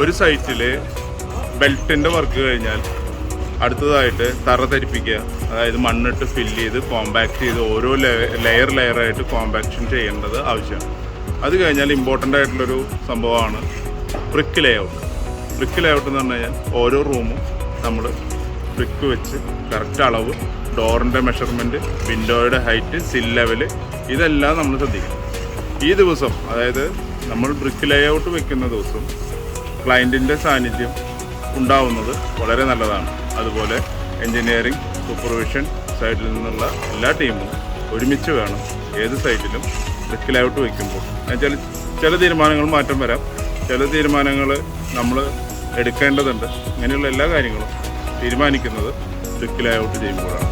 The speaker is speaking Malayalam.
ഒരു സൈറ്റിൽ ബെൽറ്റിൻ്റെ വർക്ക് കഴിഞ്ഞാൽ അടുത്തതായിട്ട് തറ ധരിപ്പിക്കുക, അതായത് മണ്ണിട്ട് ഫില്ല് ചെയ്ത് കോമ്പാക്ട് ചെയ്ത് ഓരോ ലെയറായിട്ട് കോമ്പാക്ഷൻ ചെയ്യേണ്ടത് ആവശ്യമാണ്. അത് കഴിഞ്ഞാൽ ഇമ്പോർട്ടൻ്റ് ആയിട്ടുള്ളൊരു സംഭവമാണ് ബ്രിക്ക് ലേഔട്ട്. ബ്രിക്ക് ലേഔട്ട് എന്ന് പറഞ്ഞു കഴിഞ്ഞാൽ ഓരോ റൂമും നമ്മൾ ബ്രിക്ക് വെച്ച് കറക്റ്റ് അളവ്, ഡോറിൻ്റെ മെഷർമെൻറ്റ്, വിൻഡോയുടെ ഹൈറ്റ്, സിൽ ലെവല്, ഇതെല്ലാം നമ്മൾ ശ്രദ്ധിക്കണം. ഈ ദിവസം, അതായത് നമ്മൾ ബ്രിക്ക് ലേഔട്ട് വെക്കുന്ന ദിവസം ക്ലയൻറ്റിൻ്റെ സാന്നിധ്യം ഉണ്ടാവുന്നത് വളരെ നല്ലതാണ്. അതുപോലെ എൻജിനീയറിംഗ്, സൂപ്പർവിഷൻ സൈഡിൽ നിന്നുള്ള എല്ലാ ടീമും ഒരുമിച്ച് വേണം ഏത് സൈറ്റിലും ബ്രിക്ക് ലേഔട്ട് വയ്ക്കുമ്പോൾ. ചില തീരുമാനങ്ങൾ മാറ്റം വരാം, ചില തീരുമാനങ്ങൾ നമ്മൾ എടുക്കേണ്ടതുണ്ട്. ഇങ്ങനെയുള്ള എല്ലാ കാര്യങ്ങളും തീരുമാനിക്കുന്നത് ബ്രിക്ക് ലേഔട്ട് ചെയ്യുമ്പോഴാണ്.